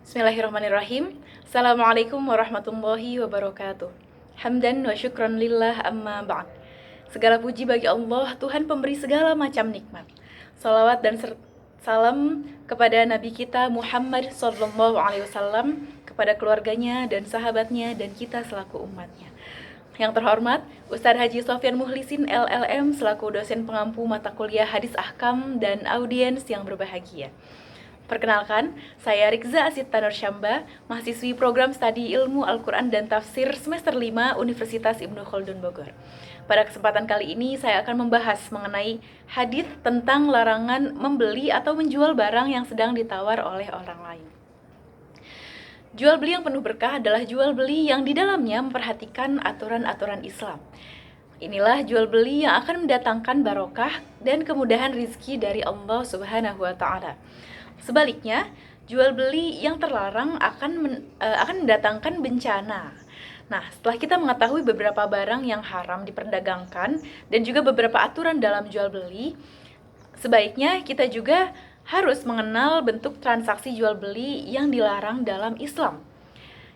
Bismillahirrahmanirrahim. Assalamualaikum warahmatullahi wabarakatuh. Hamdan wa syukran lillah amma ba'd. Segala puji bagi Allah, Tuhan pemberi segala macam nikmat. Salawat dan salam kepada Nabi kita Muhammad SAW, kepada keluarganya dan sahabatnya dan kita selaku umatnya. Yang terhormat, Ustadz Haji Sofyan Muhlisin LLM selaku dosen pengampu mata kuliah Hadis Ahkam dan audiens yang berbahagia. Perkenalkan, saya Rikza Asita Nursyamba, mahasiswi program studi ilmu Al-Quran dan Tafsir semester 5 Universitas Ibnu Khaldun Bogor. Pada kesempatan kali ini saya akan membahas mengenai hadits tentang larangan membeli atau menjual barang yang sedang ditawar oleh orang lain. Jual beli yang penuh berkah adalah jual beli yang di dalamnya memperhatikan aturan-aturan Islam. Inilah jual beli yang akan mendatangkan barokah dan kemudahan rizki dari Allah Subhanahu wa Ta'ala. Sebaliknya, jual beli yang terlarang akan mendatangkan bencana. Nah, setelah kita mengetahui beberapa barang yang haram diperdagangkan dan juga beberapa aturan dalam jual beli, sebaiknya kita juga harus mengenal bentuk transaksi jual beli yang dilarang dalam Islam.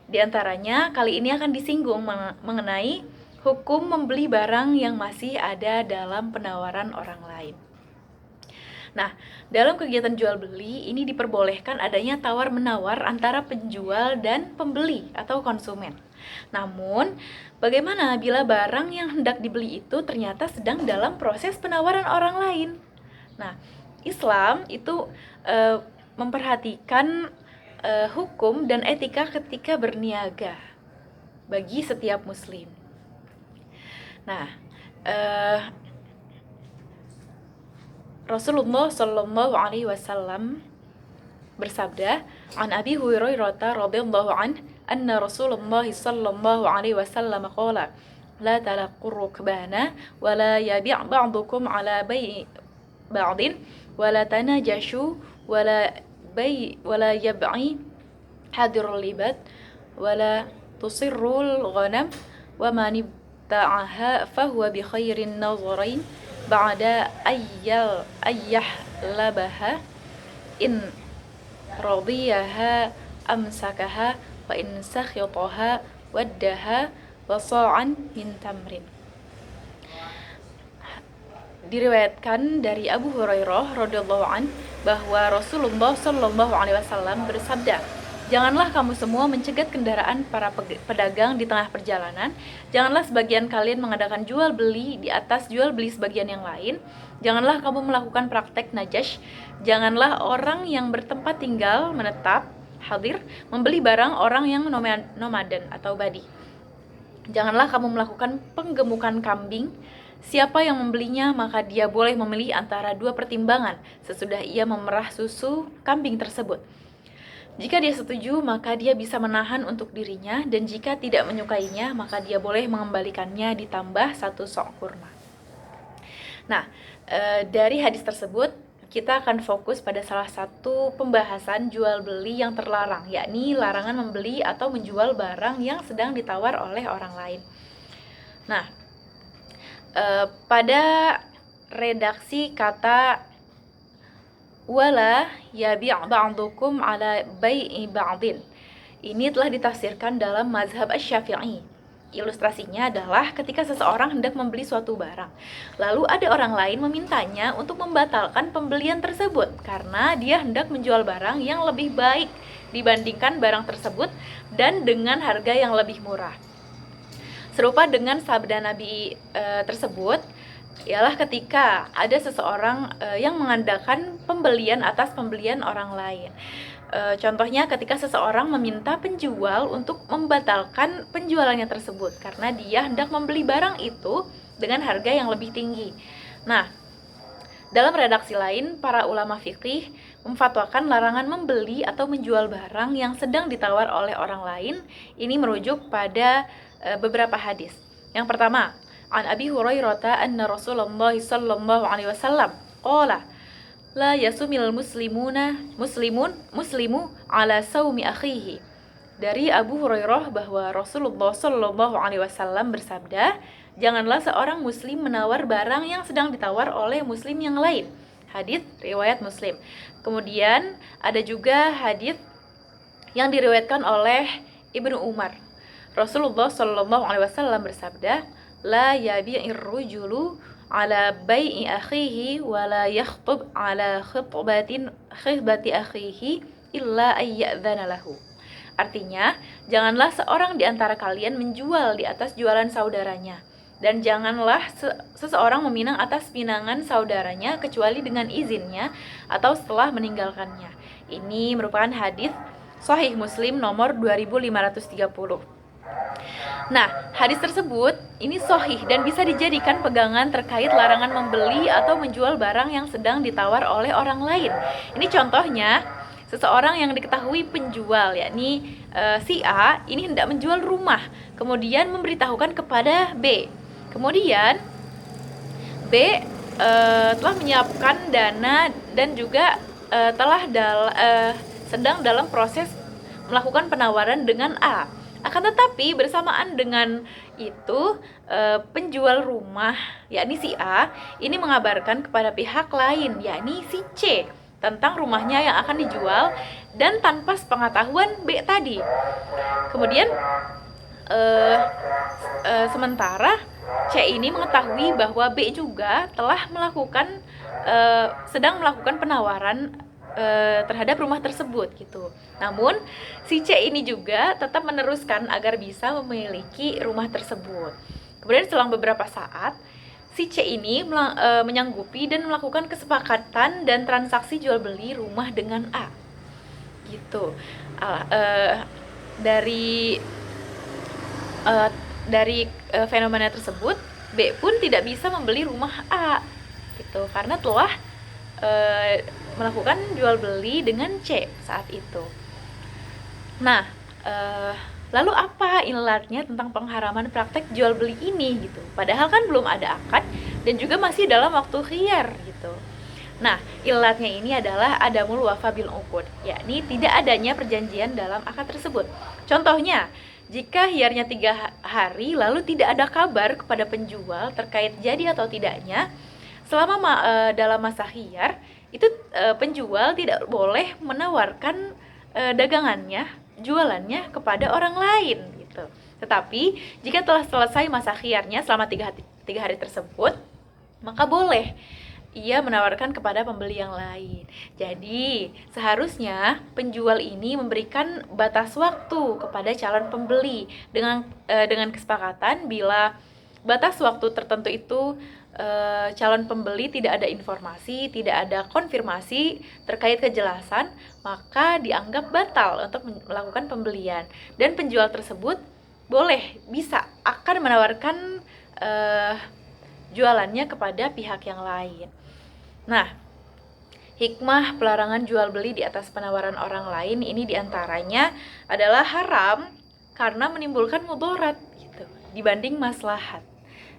Di antaranya, kali ini akan disinggung mengenai hukum membeli barang yang masih ada dalam penawaran orang lain. Nah, dalam kegiatan jual beli ini diperbolehkan adanya tawar-menawar antara penjual dan pembeli atau konsumen. Namun, bagaimana bila barang yang hendak dibeli itu ternyata sedang dalam proses penawaran orang lain? Nah, Islam itu memperhatikan hukum dan etika ketika berniaga bagi setiap muslim. Nah, Rasulullah Shallallahu Alaihi Wasallam bersabda, "An Abi Hurairah radhiyallahu an, anna Rasulullah Shallallahu Alaihi Wasallam qala, la talaqur rukbana, wa la yabi' ba'dukum ala bai' ba'din, wa la tanajashu, wa la yab'i hadirul libat, wa la tusirrul ghanam, wa man ibta'aha fahuwa bi khairin nazarain." Ba'da ayyahlabaha in radiyaha amsakaha wa in sakhitaha waddaha wa sa'an min tamrin. Diriwayatkan dari Abu Hurairah radhiyallahu an bahwa Rasulullah Shallallahu alaihi wasallam bersabda, "Janganlah kamu semua mencegat kendaraan para pedagang di tengah perjalanan. Janganlah sebagian kalian mengadakan jual beli di atas jual beli sebagian yang lain. Janganlah kamu melakukan praktek najash. Janganlah orang yang bertempat tinggal menetap, hadir, membeli barang orang yang nomaden atau badi. Janganlah kamu melakukan penggemukan kambing. Siapa yang membelinya, maka dia boleh memilih antara dua pertimbangan sesudah ia memerah susu kambing tersebut. Jika dia setuju, maka dia bisa menahan untuk dirinya, dan jika tidak menyukainya, maka dia boleh mengembalikannya ditambah 1 sok kurma." Nah, dari hadis tersebut, kita akan fokus pada salah satu pembahasan jual beli yang terlarang, yakni larangan membeli atau menjual barang yang sedang ditawar oleh orang lain. Nah, pada redaksi kata wala yabi' ba'dukum ala bai'i ba'din, ini telah ditafsirkan dalam mazhab Asy-Syafi'i. Ilustrasinya adalah ketika seseorang hendak membeli suatu barang, lalu ada orang lain memintanya untuk membatalkan pembelian tersebut karena dia hendak menjual barang yang lebih baik dibandingkan barang tersebut dan dengan harga yang lebih murah. Serupa dengan sabda Nabi tersebut ialah ketika ada seseorang yang mengandalkan pembelian atas pembelian orang lain. Contohnya ketika seseorang meminta penjual untuk membatalkan penjualannya tersebut karena dia hendak membeli barang itu dengan harga yang lebih tinggi. Nah, dalam redaksi lain, para ulama fikih memfatwakan larangan membeli atau menjual barang yang sedang ditawar oleh orang lain. Ini merujuk pada beberapa hadis. Yang pertama, an Abi Hurairah anna Rasulullah sallallahu alaihi wasallam qala, la yasumil muslimu ala saumi akhihi. Dari Abu Hurairah bahwa Rasulullah sallallahu alaihi wasallam bersabda, janganlah seorang muslim menawar barang yang sedang ditawar oleh muslim yang lain. Hadits riwayat Muslim. Kemudian ada juga hadits yang diriwayatkan oleh Ibnu Umar. Rasulullah Shallallahu Alaihi Wasallam bersabda, la yabi'ir rujulu ala bai'i akhihi wa la yakhtub ala khitbati akhihi illa ayyadzana lahu. Artinya, janganlah seorang di antara kalian menjual di atas jualan saudaranya, dan janganlah seseorang meminang atas pinangan saudaranya kecuali dengan izinnya atau setelah meninggalkannya. Ini merupakan hadis Sahih Muslim nomor 2530. Nah, hadis tersebut ini sahih dan bisa dijadikan pegangan terkait larangan membeli atau menjual barang yang sedang ditawar oleh orang lain. Ini contohnya, seseorang yang diketahui penjual, yakni si A ini hendak menjual rumah, kemudian memberitahukan kepada B. Kemudian B telah menyiapkan dana dan juga sedang dalam proses melakukan penawaran dengan A. Akan tetapi bersamaan dengan itu penjual rumah yakni si A ini mengabarkan kepada pihak lain yakni si C tentang rumahnya yang akan dijual dan tanpa sepengetahuan B tadi. Kemudian sementara C ini mengetahui bahwa B juga telah sedang melakukan penawaran terhadap rumah tersebut gitu. Namun si C ini juga tetap meneruskan agar bisa memiliki rumah tersebut. Kemudian selang beberapa saat si C ini menyanggupi dan melakukan kesepakatan dan transaksi jual beli rumah dengan A gitu. Dari fenomena tersebut B pun tidak bisa membeli rumah A gitu karena telah melakukan jual beli dengan C saat itu. Nah, lalu apa ilatnya tentang pengharaman praktek jual beli ini gitu? Padahal kan belum ada akad dan juga masih dalam waktu khiyar gitu. Nah, ilatnya ini adalah adamul wafa bil uqud, yakni tidak adanya perjanjian dalam akad tersebut. Contohnya, jika khiyarnya 3 hari lalu tidak ada kabar kepada penjual terkait jadi atau tidaknya, selama dalam masa khiyar itu penjual tidak boleh menawarkan dagangannya, jualannya kepada orang lain gitu. Tetapi jika telah selesai masa khiyarnya selama 3 hari tersebut, maka boleh ia menawarkan kepada pembeli yang lain. Jadi seharusnya penjual ini memberikan batas waktu kepada calon pembeli dengan kesepakatan bila batas waktu tertentu itu calon pembeli tidak ada informasi, tidak ada konfirmasi terkait kejelasan, maka dianggap batal untuk melakukan pembelian. Dan penjual tersebut akan menawarkan jualannya kepada pihak yang lain. Nah, hikmah pelarangan jual beli di atas penawaran orang lain ini diantaranya adalah haram karena menimbulkan mudarat gitu, dibanding maslahat.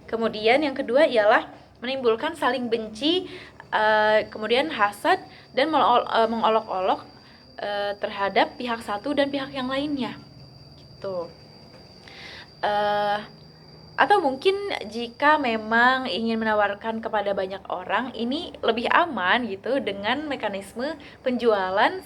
Kemudian yang kedua ialah menimbulkan saling benci, kemudian hasad dan mengolok-olok terhadap pihak satu dan pihak yang lainnya gitu. Atau mungkin jika memang ingin menawarkan kepada banyak orang, ini lebih aman gitu dengan mekanisme penjualan